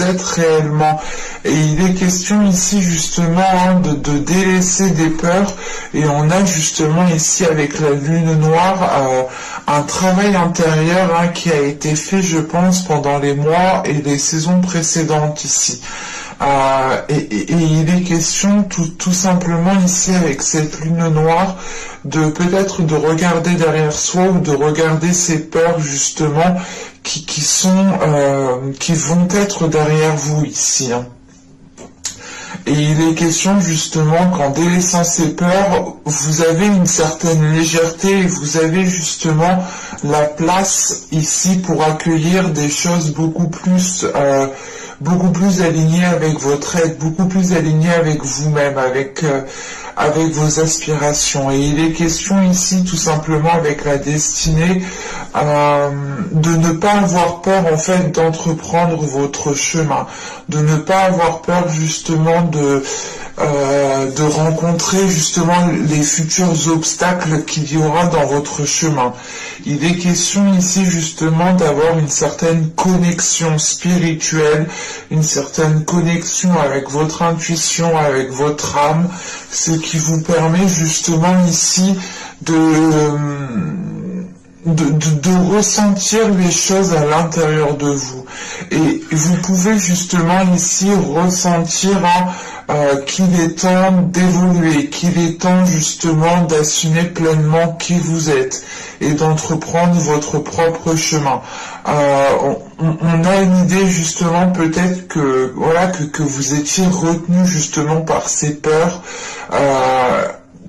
êtes réellement. Et il est question ici justement de délaisser des peurs, et on a justement ici avec la lune noire un travail intérieur qui a été fait, je pense, pendant les mois et les saisons précédentes ici. Et il est question tout simplement ici avec cette lune noire de peut-être de regarder derrière soi ou de regarder ces peurs justement qui vont être derrière vous ici. Et il est question justement qu'en délaissant ces peurs, vous avez une certaine légèreté et vous avez justement la place ici pour accueillir des choses beaucoup plus alignées avec votre être, beaucoup plus alignées avec vous-même, avec vos aspirations. Et il est question ici tout simplement avec la destinée de ne pas avoir peur en fait d'entreprendre votre chemin, de ne pas avoir peur justement de rencontrer justement les futurs obstacles qu'il y aura dans votre chemin. Il est question ici justement d'avoir une certaine connexion spirituelle, une certaine connexion avec votre intuition, avec votre âme, ce qui vous permet justement ici de ressentir les choses à l'intérieur de vous. Et vous pouvez justement ici ressentir qu'il est temps d'évoluer, qu'il est temps justement d'assumer pleinement qui vous êtes et d'entreprendre votre propre chemin. On a une idée justement peut-être que voilà que vous étiez retenu justement par ces peurs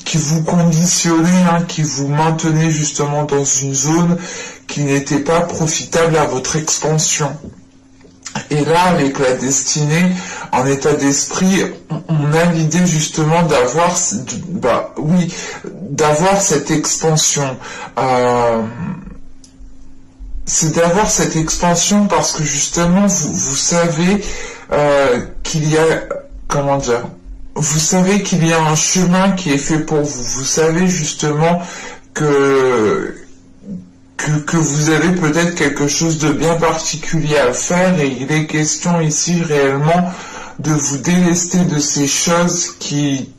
qui vous conditionnaient, qui vous maintenaient justement dans une zone qui n'était pas profitable à votre expansion. Et là, avec la destinée, en état d'esprit, on a l'idée justement d'avoir cette expansion. C'est d'avoir cette expansion parce que justement, vous savez qu'il y a, vous savez qu'il y a un chemin qui est fait pour vous. Vous savez justement que vous avez peut-être quelque chose de bien particulier à faire, et il est question ici réellement de vous délester de ces choses qui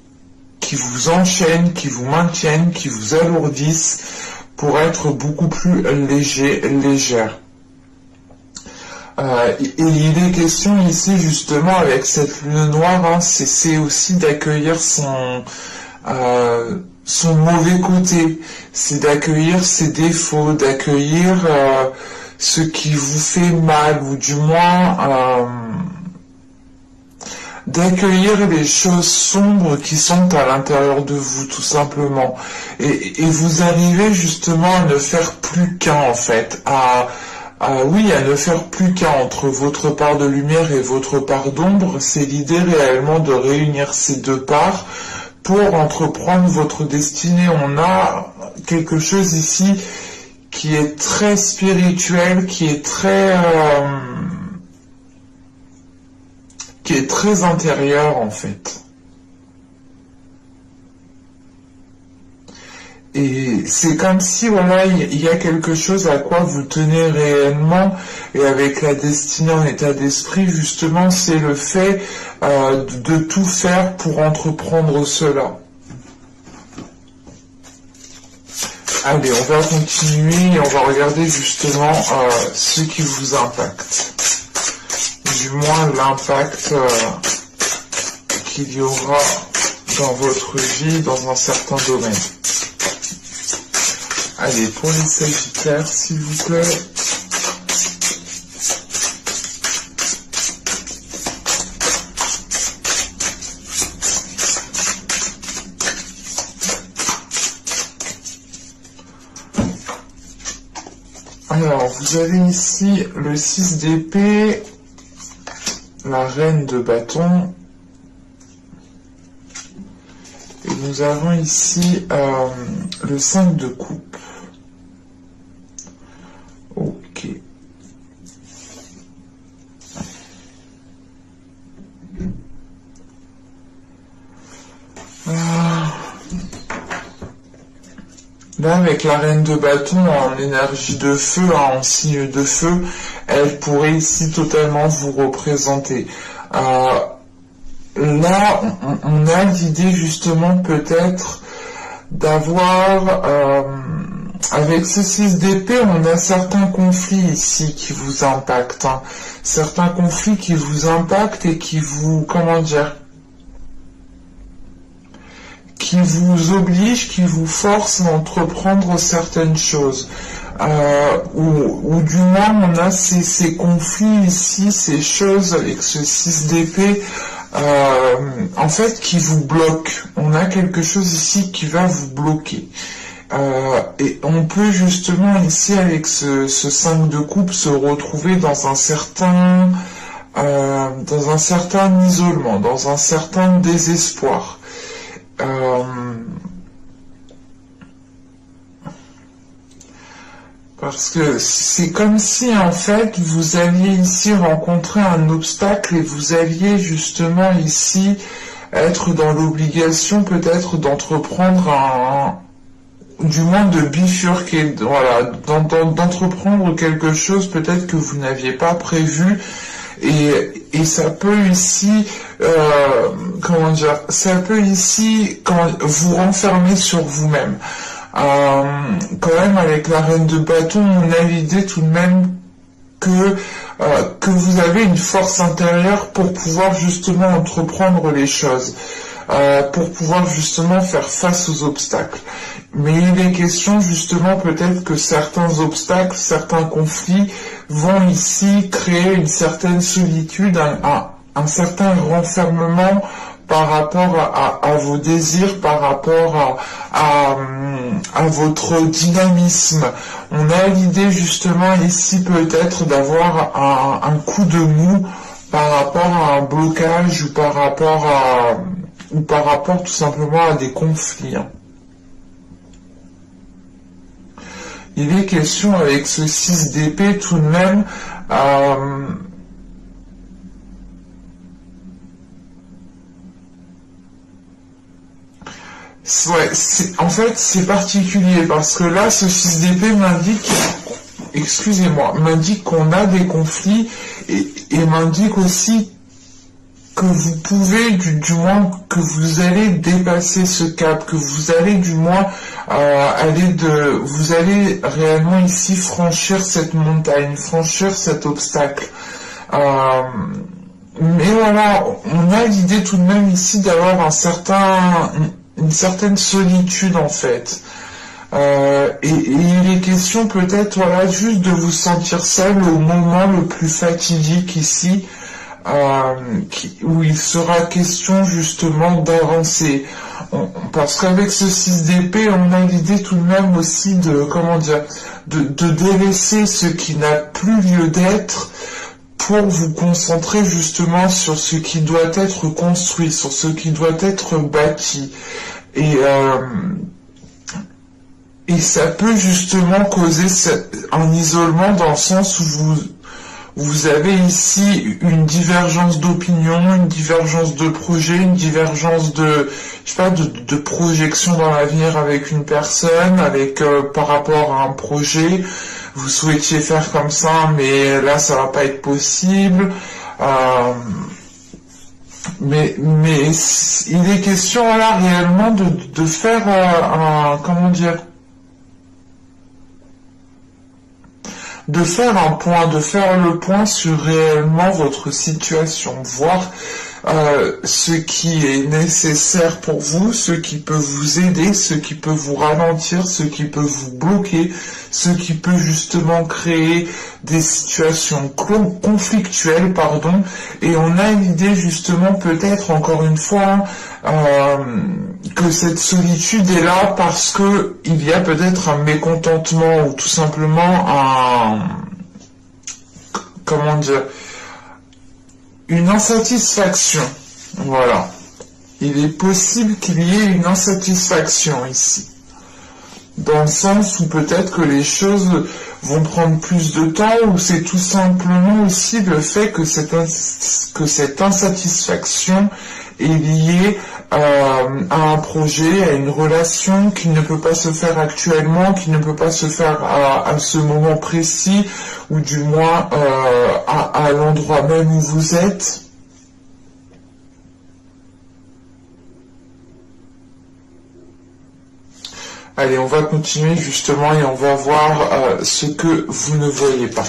vous enchaînent, qui vous maintiennent, qui vous alourdissent pour être beaucoup plus légère. Et il est question ici justement avec cette lune noire, c'est aussi d'accueillir son mauvais côté, c'est d'accueillir ses défauts, d'accueillir ce qui vous fait mal, ou du moins d'accueillir les choses sombres qui sont à l'intérieur de vous, tout simplement. Et vous arrivez justement à ne faire plus qu'un, en fait, à ne faire plus qu'un entre votre part de lumière et votre part d'ombre. C'est l'idée réellement de réunir ces deux parts pour entreprendre votre destinée. On a quelque chose ici qui est très spirituel, qui est très intérieur en fait. Et c'est comme si voilà, il y a quelque chose à quoi vous tenez réellement, et avec la destinée en état d'esprit, justement, c'est le fait de tout faire pour entreprendre cela. Allez, on va continuer et on va regarder justement ce qui vous impacte. Du moins l'impact qu'il y aura dans votre vie, dans un certain domaine. Allez, pour les Sagittaires, s'il vous plaît. Alors, vous avez ici le 6 d'épée, la reine de bâton, et nous avons ici le 5 de coupe. Ok. Là, avec la reine de bâton en énergie de feu, en signe de feu, elle pourrait ici totalement vous représenter. Là, on a l'idée justement peut-être d'avoir, avec ce 6 d'épée, on a certains conflits ici qui vous impactent, hein. Certains conflits qui vous impactent et qui vous, comment dire, qui vous obligent, qui vous forcent d'entreprendre certaines choses. Ou du moins on a ces conflits ici, ces choses avec ce 6 d'épée, en fait qui vous bloquent. On a quelque chose ici qui va vous bloquer. Et on peut justement ici avec ce 5 de coupe se retrouver dans un certain isolement, dans un certain désespoir. Parce que c'est comme si en fait vous alliez ici rencontrer un obstacle et vous alliez justement ici être dans l'obligation peut-être d'entreprendre du moins de bifurquer, voilà, d'entreprendre quelque chose peut-être que vous n'aviez pas prévu. Et ça peut ici, comment dire, ça peut ici vous renfermer sur vous-même. Quand même, avec la reine de bâton, on a l'idée tout de même que vous avez une force intérieure pour pouvoir justement entreprendre les choses, pour pouvoir justement faire face aux obstacles. Mais il est question justement peut-être que certains obstacles, certains conflits vont ici créer une certaine solitude, un certain renfermement par rapport à vos désirs, par rapport à votre dynamisme. On a l'idée justement ici peut-être d'avoir un coup de mou par rapport à un blocage ou par rapport tout simplement à des conflits. Il est question avec ce 6 d'épée tout de même, ouais, en fait c'est particulier parce que là ce 6 d'épée m'indique, excusez-moi, m'indique qu'on a des conflits et m'indique aussi que vous pouvez, du moins, que vous allez dépasser ce cap, que vous allez du moins vous allez réellement ici franchir cette montagne, franchir cet obstacle. Mais voilà, on a l'idée tout de même ici d'avoir une certaine solitude en fait. Et il est question peut-être voilà juste de vous sentir seul au moment le plus fatidique ici. Où il sera question justement d'avancer. Parce qu'avec ce 6 d'épée, on a l'idée tout de même aussi de, comment dire, de délaisser ce qui n'a plus lieu d'être pour vous concentrer justement sur ce qui doit être construit, sur ce qui doit être bâti. Et ça peut justement causer un isolement dans le sens où vous avez ici une divergence d'opinion, une divergence de projet, une divergence de, je sais pas, de projection dans l'avenir avec une personne, par rapport à un projet. Vous souhaitiez faire comme ça, mais là ça va pas être possible. Mais il est question là réellement de faire comment dire, de faire le point sur réellement votre situation, voir ce qui est nécessaire pour vous, ce qui peut vous aider, ce qui peut vous ralentir, ce qui peut vous bloquer, ce qui peut justement créer des situations conflictuelles, et on a l'idée justement peut-être encore une fois que cette solitude est là parce que il y a peut-être un mécontentement ou tout simplement comment dire, une insatisfaction. Voilà. Il est possible qu'il y ait une insatisfaction ici. dans le sens où peut-être que les choses vont prendre plus de temps, ou c'est tout simplement aussi le fait que cette insatisfaction est liée à un projet, à une relation qui ne peut pas se faire actuellement, qui ne peut pas se faire à ce moment précis, ou du moins à l'endroit même où vous êtes. Allez, on va continuer justement et on va voir ce que vous ne voyez pas.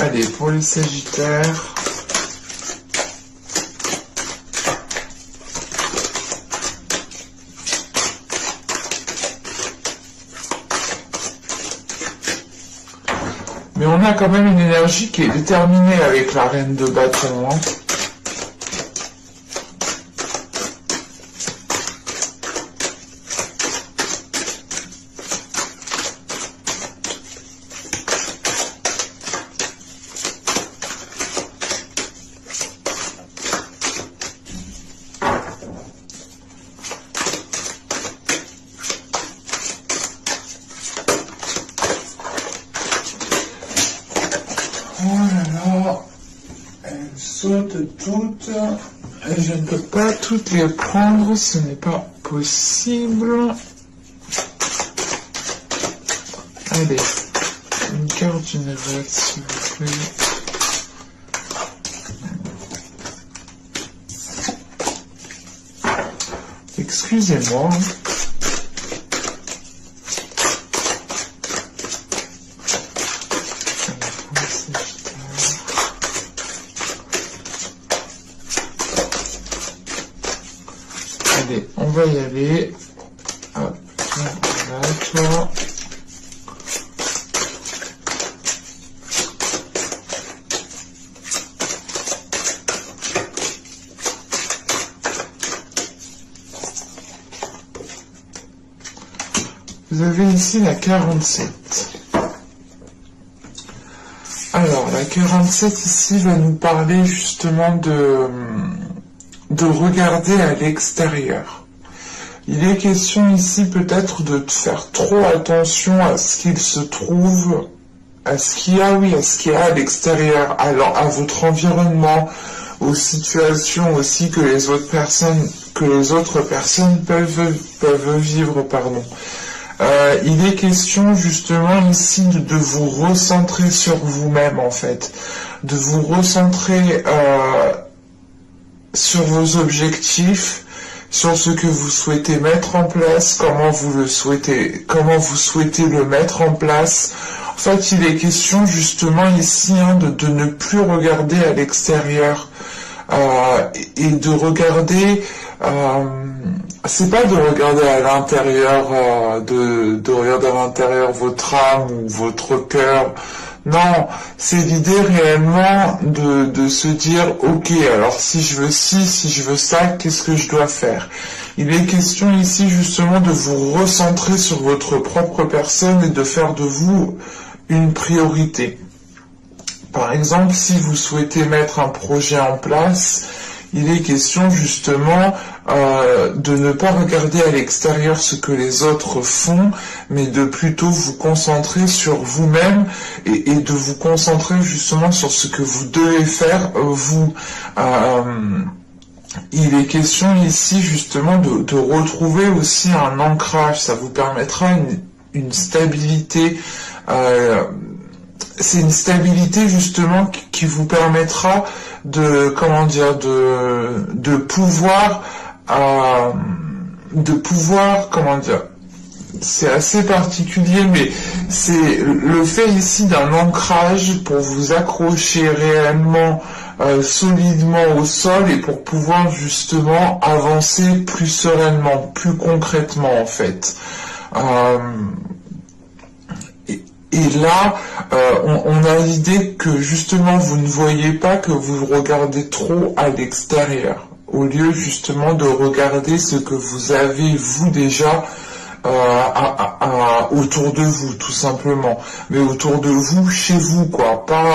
Allez, pour les Sagittaires. Mais on a quand même une énergie qui est déterminée avec la reine de bâton. Hein. Toutes, et je ne peux pas toutes les prendre, ce n'est pas possible. Allez, une carte générale s'il vous plaît. Excusez-moi. Allez, on va y aller. Hop, voilà, toi. Vous avez ici la 47. Alors, la 47 ici va nous parler justement de regarder à l'extérieur. Il est question ici peut-être de faire trop attention à ce qu'il se trouve, à ce qu'il y a, oui, à ce qu'il y a à l'extérieur, alors à votre environnement, aux situations aussi que les autres personnes peuvent vivre, pardon. Il est question justement ici de vous recentrer sur vous-même en fait, de vous recentrer sur vos objectifs, sur ce que vous souhaitez mettre en place, comment vous souhaitez le mettre en place. En fait, il est question justement ici de ne plus regarder à l'extérieur et de regarder. C'est pas de regarder à l'intérieur, de regarder à l'intérieur votre âme ou votre cœur. Non, c'est l'idée réellement de se dire, ok, alors si je veux ci, si je veux ça, qu'est-ce que je dois faire? Il est question ici justement de vous recentrer sur votre propre personne et de faire de vous une priorité. Par exemple, si vous souhaitez mettre un projet en place, il est question justement de ne pas regarder à l'extérieur ce que les autres font, mais de plutôt vous concentrer sur vous-même et de vous concentrer justement sur ce que vous devez faire vous. Il est question ici justement de retrouver aussi un ancrage, ça vous permettra une stabilité. C'est une stabilité justement qui vous permettra de pouvoir c'est assez particulier, mais c'est le fait ici d'un ancrage pour vous accrocher réellement solidement au sol et pour pouvoir justement avancer plus sereinement, plus concrètement en fait. Et là, on a l'idée que justement vous ne voyez pas, que vous regardez trop à l'extérieur. au lieu justement de regarder ce que vous avez vous déjà autour de vous, tout simplement, mais autour de vous, chez vous, quoi, pas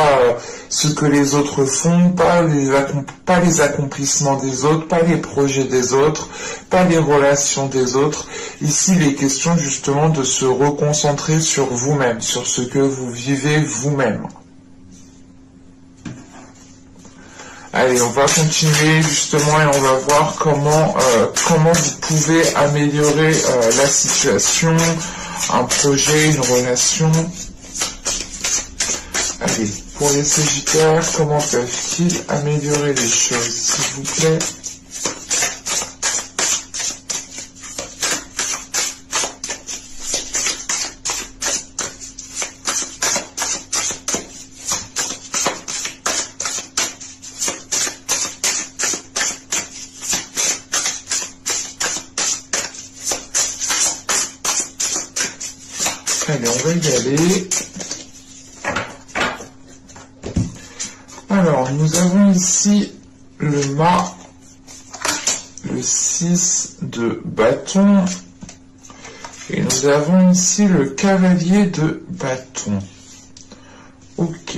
ce que les autres font, pas les accomplissements des autres, pas les projets des autres, pas les relations des autres. Ici, il est question justement de se reconcentrer sur vous-même, sur ce que vous vivez vous-même. Allez, on va continuer justement et on va voir comment vous pouvez améliorer la situation, un projet, une relation. Allez, pour les Sagittaires, comment peuvent-ils améliorer les choses, s'il vous plaît? Allez, on va y aller. Alors, nous avons ici le mât, le 6 de bâton, et nous avons ici le cavalier de bâton. Ok.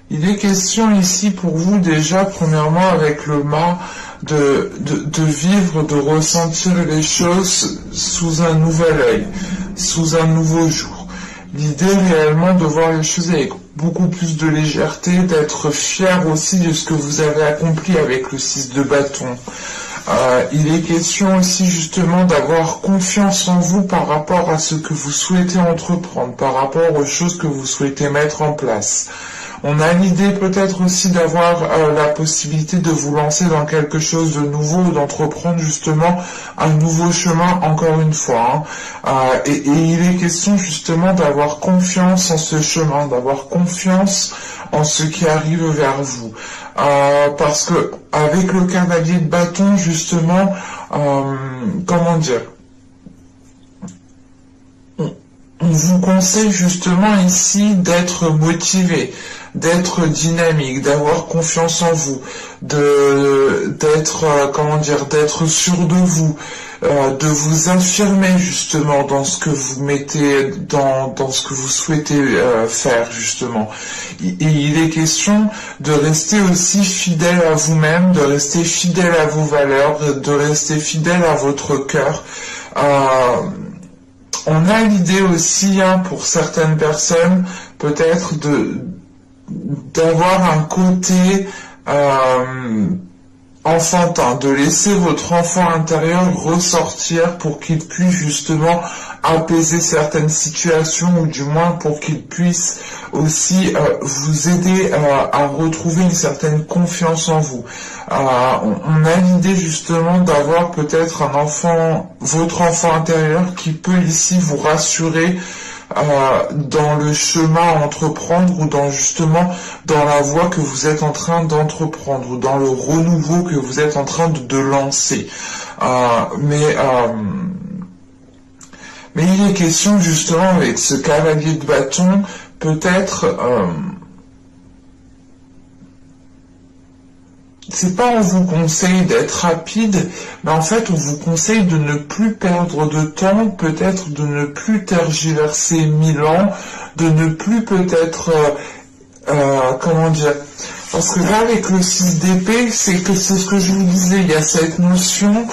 Il est question ici pour vous déjà, premièrement, avec le mât, de vivre, de ressentir les choses sous un nouvel œil, sous un nouveau jour. L'idée réellement de voir les choses avec beaucoup plus de légèreté, d'être fier aussi de ce que vous avez accompli avec le 6 de bâton. Il est question aussi justement d'avoir confiance en vous par rapport à ce que vous souhaitez entreprendre, par rapport aux choses que vous souhaitez mettre en place. On a l'idée peut-être aussi d'avoir la possibilité de vous lancer dans quelque chose de nouveau, d'entreprendre justement un nouveau chemin encore une fois. Et il est question justement d'avoir confiance en ce chemin, d'avoir confiance en ce qui arrive vers vous. Parce que avec le cavalier de bâton justement, comment dire, on vous conseille justement ici d'être motivé, d'être dynamique, d'avoir confiance en vous, d'être sûr de vous, de vous affirmer justement dans ce que vous mettez, dans ce que vous souhaitez faire justement. Et il est question de rester aussi fidèle à vous-même, de rester fidèle à vos valeurs, de rester fidèle à votre cœur. On a l'idée aussi, pour certaines personnes, peut-être d'avoir un côté enfantin, de laisser votre enfant intérieur ressortir pour qu'il puisse justement apaiser certaines situations ou du moins pour qu'il puisse aussi vous aider à retrouver une certaine confiance en vous. On a l'idée justement d'avoir peut-être un enfant, votre enfant intérieur qui peut ici vous rassurer dans le chemin à entreprendre ou dans la voie que vous êtes en train d'entreprendre ou dans le renouveau que vous êtes en train de lancer. Mais il est question justement avec ce cavalier de bâton, peut-être, c'est pas on vous conseille d'être rapide, mais en fait on vous conseille de ne plus perdre de temps, peut-être de ne plus tergiverser 1000 ans, de ne plus peut-être, comment dire, parce que là avec le 6 d'épée, c'est ce que je vous disais, il y a cette notion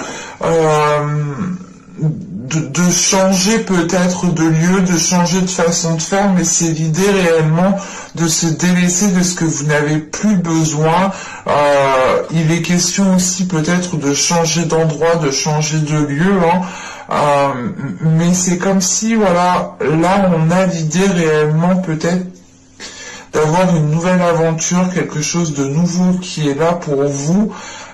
de changer peut-être de lieu, de changer de façon de faire, mais c'est l'idée réellement de se délaisser de ce que vous n'avez plus besoin. Il est question aussi peut-être de changer d'endroit, de changer de lieu, mais c'est comme si, voilà, là on a l'idée réellement peut-être d'avoir une nouvelle aventure, quelque chose de nouveau qui est là pour vous.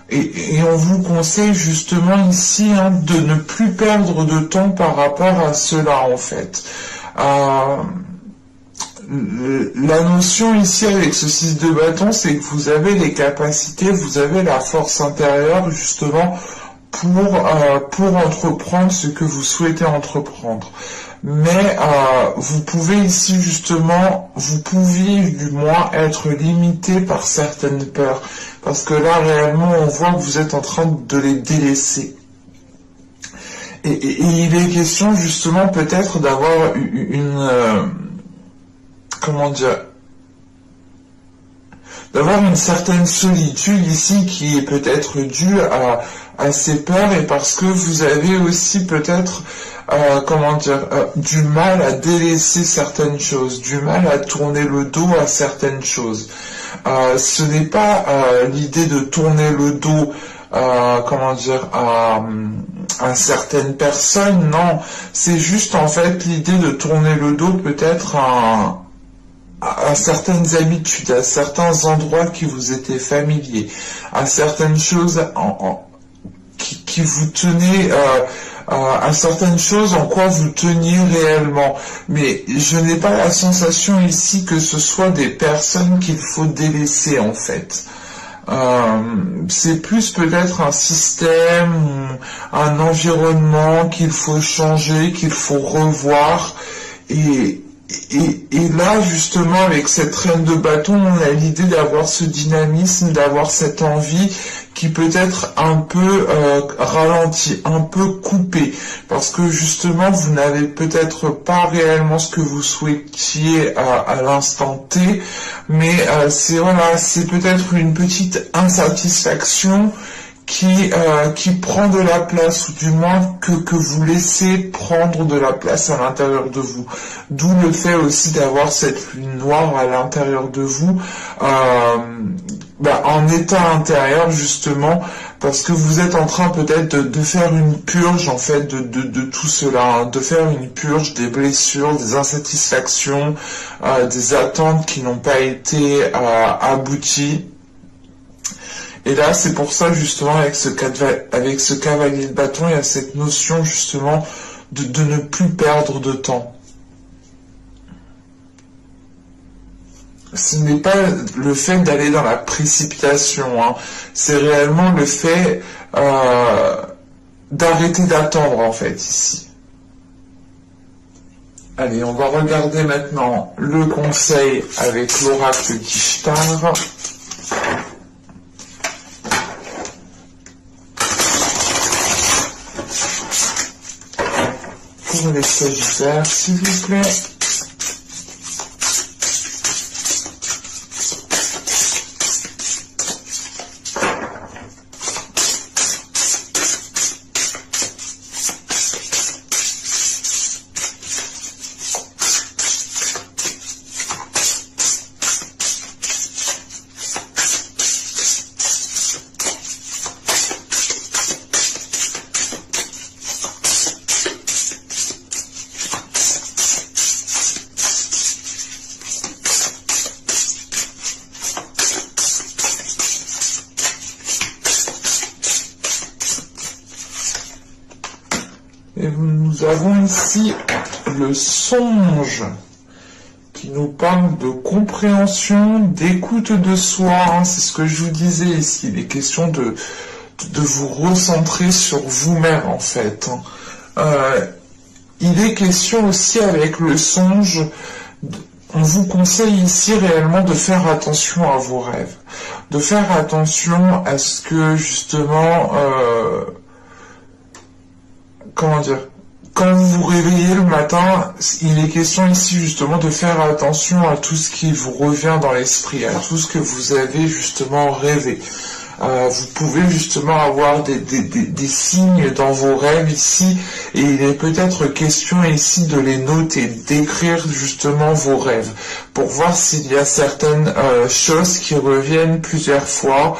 Et on vous conseille justement ici de ne plus perdre de temps par rapport à cela en fait. La notion ici avec ce 6 de bâton, c'est que vous avez les capacités, vous avez la force intérieure justement pour entreprendre ce que vous souhaitez entreprendre. mais vous pouvez ici justement, vous pouviez du moins être limité par certaines peurs, parce que là réellement on voit que vous êtes en train de les délaisser. Et il est question justement peut-être d'avoir comment dire, d'avoir une certaine solitude ici qui est peut-être due à ces peurs, et parce que vous avez aussi peut-être comment dire, du mal à délaisser certaines choses, du mal à tourner le dos à certaines choses. Ce n'est pas l'idée de tourner le dos comment dire, à certaines personnes, non, c'est juste en fait l'idée de tourner le dos peut-être à certaines habitudes, à certains endroits qui vous étaient familiers, à certaines choses qui vous tenaient, à certaines choses en quoi vous teniez réellement. Mais je n'ai pas la sensation ici que ce soit des personnes qu'il faut délaisser en fait. C'est plus peut-être un système, un environnement qu'il faut changer, qu'il faut revoir. Et là, justement, avec cette reine de bâton, on a l'idée d'avoir ce dynamisme, d'avoir cette envie qui peut être un peu ralenti, un peu coupé, parce que justement, vous n'avez peut-être pas réellement ce que vous souhaitiez à l'instant T, mais c'est voilà, c'est peut-être une petite insatisfaction qui prend de la place, ou du moins que vous laissez prendre de la place à l'intérieur de vous. D'où le fait aussi d'avoir cette lune noire à l'intérieur de vous, en état intérieur justement, parce que vous êtes en train peut-être de faire une purge en fait de tout cela, hein, de faire une purge des blessures, des insatisfactions, des attentes qui n'ont pas été abouties. Et là, c'est pour ça, justement, avec ce cavalier de bâton, il y a cette notion, justement, de ne plus perdre de temps. Ce n'est pas le fait d'aller dans la précipitation, hein. C'est réellement le fait d'arrêter d'attendre, en fait, ici. Allez, on va regarder maintenant le conseil avec l'oracle d'Ishtar. Pour les Sagittaires, s'il vous plaît. Et nous avons ici le songe qui nous parle de compréhension, d'écoute de soi, hein, c'est ce que je vous disais ici, il est question de vous recentrer sur vous-même en fait. Il est question aussi avec le songe, on vous conseille ici réellement de faire attention à vos rêves, de faire attention à ce que justement... comment dire, quand vous vous réveillez le matin, il est question ici justement de faire attention à tout ce qui vous revient dans l'esprit, à tout ce que vous avez justement rêvé. Vous pouvez justement avoir des signes dans vos rêves ici, et il est peut-être question ici de les noter, d'écrire justement vos rêves, pour voir s'il y a certaines choses qui reviennent plusieurs fois,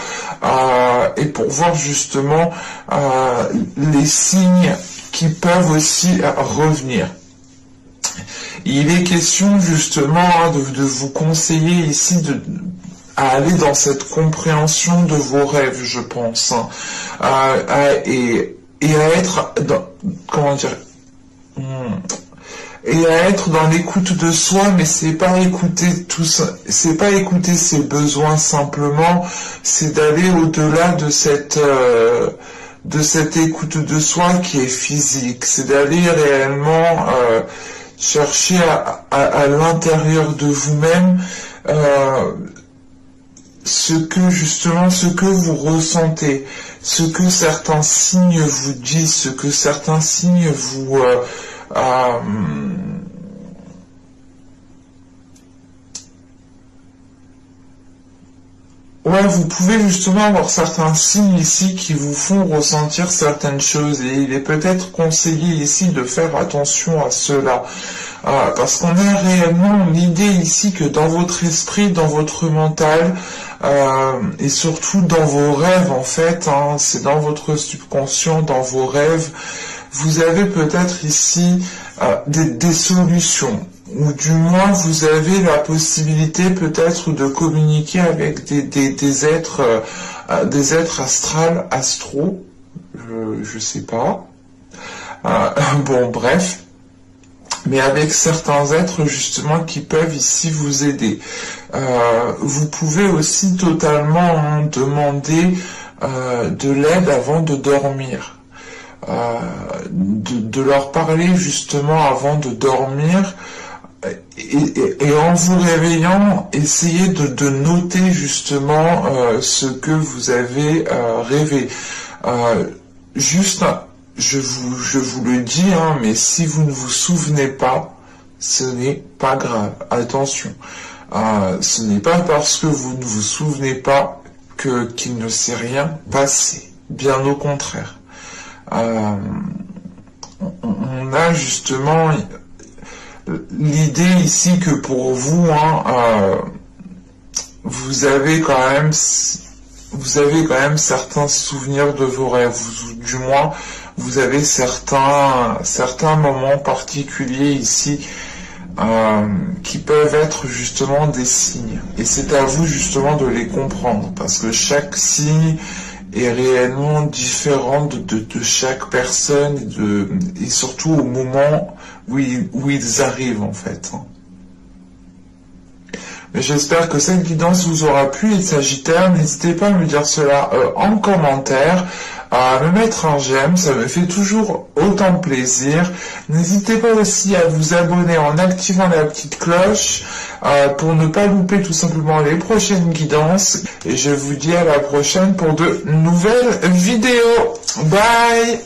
et pour voir justement les signes qui peuvent aussi revenir. Il est question justement de vous conseiller ici à aller dans cette compréhension de vos rêves, je pense, hein, et à être dans, comment dire, et à être dans l'écoute de soi, mais c'est pas écouter tout ça, c'est pas écouter ses besoins simplement, c'est d'aller au-delà de de cette écoute de soi qui est physique. C'est d'aller réellement chercher à l'intérieur de vous-même ce que vous ressentez, ce que certains signes vous disent, ce que certains signes vous ouais, vous pouvez justement avoir certains signes ici qui vous font ressentir certaines choses et il est peut-être conseillé ici de faire attention à cela. Parce qu'on a réellement l'idée ici que dans votre esprit, dans votre mental et surtout dans vos rêves en fait, hein, c'est dans votre subconscient, dans vos rêves, vous avez peut-être ici des solutions. Ou du moins vous avez la possibilité peut-être de communiquer avec des êtres astro, je sais pas. Bon bref, mais avec certains êtres justement qui peuvent ici vous aider. Vous pouvez aussi totalement demander de l'aide avant de dormir. De leur parler justement avant de dormir. Et en vous réveillant, essayez de noter justement ce que vous avez rêvé. Juste, je vous le dis, hein, mais si vous ne vous souvenez pas, ce n'est pas grave. Attention, ce n'est pas parce que vous ne vous souvenez pas qu'il ne s'est rien passé. Bien au contraire. On a justement l'idée ici que pour vous, hein, vous avez quand même certains souvenirs de vos rêves, ou du moins vous avez certains moments particuliers ici qui peuvent être justement des signes. Et c'est à vous justement de les comprendre, parce que chaque signe est réellement différent de chaque personne et surtout au moment où ils arrivent en fait. Mais j'espère que cette guidance vous aura plu, les Sagittaires. N'hésitez pas à me dire cela en commentaire, à me mettre un j'aime, ça me fait toujours autant de plaisir. N'hésitez pas aussi à vous abonner en activant la petite cloche pour ne pas louper tout simplement les prochaines guidances. Et je vous dis à la prochaine pour de nouvelles vidéos. Bye!